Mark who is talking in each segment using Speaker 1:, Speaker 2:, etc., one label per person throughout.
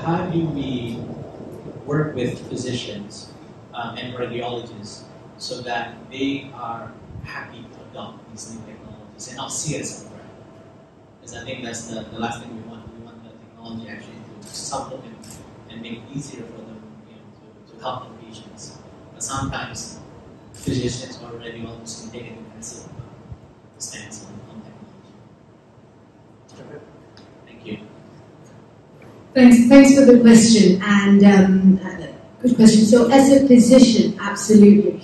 Speaker 1: how do we work with physicians and radiologists so that they are happy to adopt these new technologies and not see it as a threat? Because I think that's the last thing we want. We want the technology actually to supplement and make it easier for them, to help the patients. But sometimes physicians or radiologists can take a defensive stance on technology. Thank you.
Speaker 2: Thanks for the question, and good question. So, as a physician, absolutely,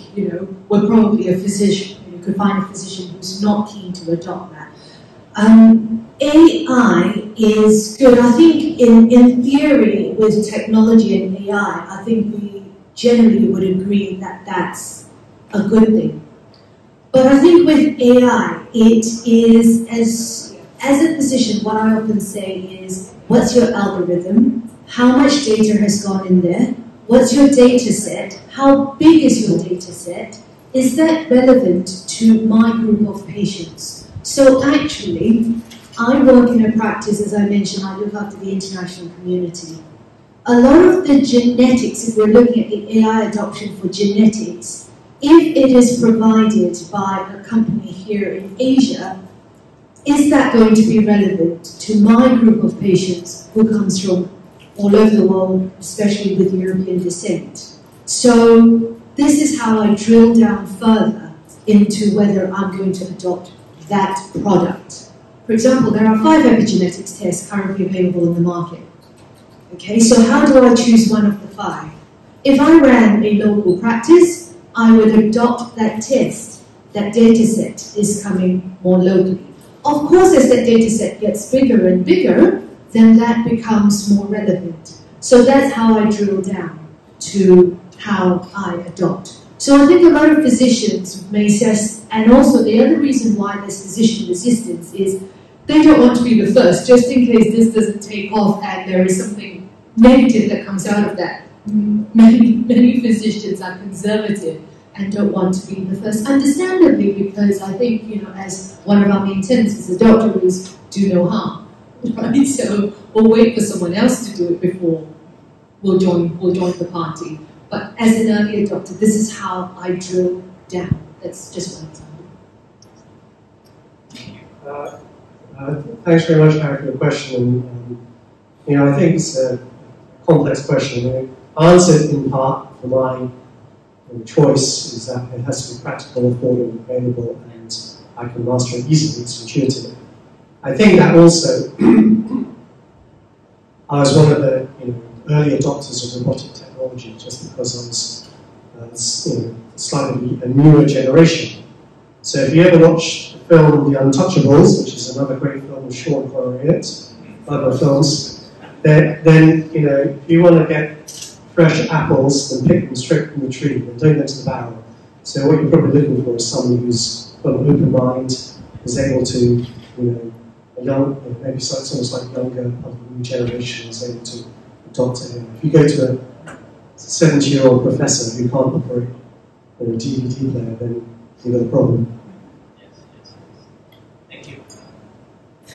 Speaker 2: we're probably a physician. You could find a physician who's not keen to adopt that. AI is good. I think in theory, with technology and AI, I think we generally would agree that that's a good thing. But I think with AI, it is, as a physician, what I often say is, what's your algorithm? How much data has gone in there? What's your data set? How big is your data set? Is that relevant to my group of patients? So actually, I work in a practice, as I mentioned, I look after the international community. A lot of the genetics, if we're looking at the AI adoption for genetics, if it is provided by a company here in Asia, is that going to be relevant to my group of patients who comes from all over the world, especially with European descent? So this is how I drill down further into whether I'm going to adopt that product. For example, there are 5 epigenetics tests currently available in the market. Okay, so how do I choose one of the 5? If I ran a local practice, I would adopt that test. That data set is coming more locally. Of course, as that data set gets bigger and bigger, then that becomes more relevant. So that's how I drill down to how I adopt. So I think a lot of physicians may say, and also the other reason why there's physician resistance is they don't want to be the first, just in case this doesn't take off and there is something negative that comes out of that. Many physicians are conservative and don't want to be the first, understandably, because I think, as one of our main tenets as a doctor is do no harm, right? So we'll wait for someone else to do it before we'll join the party. But as an early adopter, this is how I drill down. That's just one example.
Speaker 3: Thanks very much, Harry, for the question. I think it's a complex question. I answered in part for my choice is that it has to be practical, affordable, available, and I can master it easily. It's intuitive. I think that also, I was one of the early adopters of robotic technology, just because I was slightly a newer generation. So if you ever watch the film The Untouchables, which is another great film with Sean Connery in it, other films, then if you want to get fresh apples, then pick them straight from the tree, and don't go to the barrel. So what you're probably looking for is somebody who's got an open mind, is able to, maybe someone's like younger, of the new generation, is able to adopt it. If you go to a 70-year-old professor who can't operate a DVD player, then you've got a problem.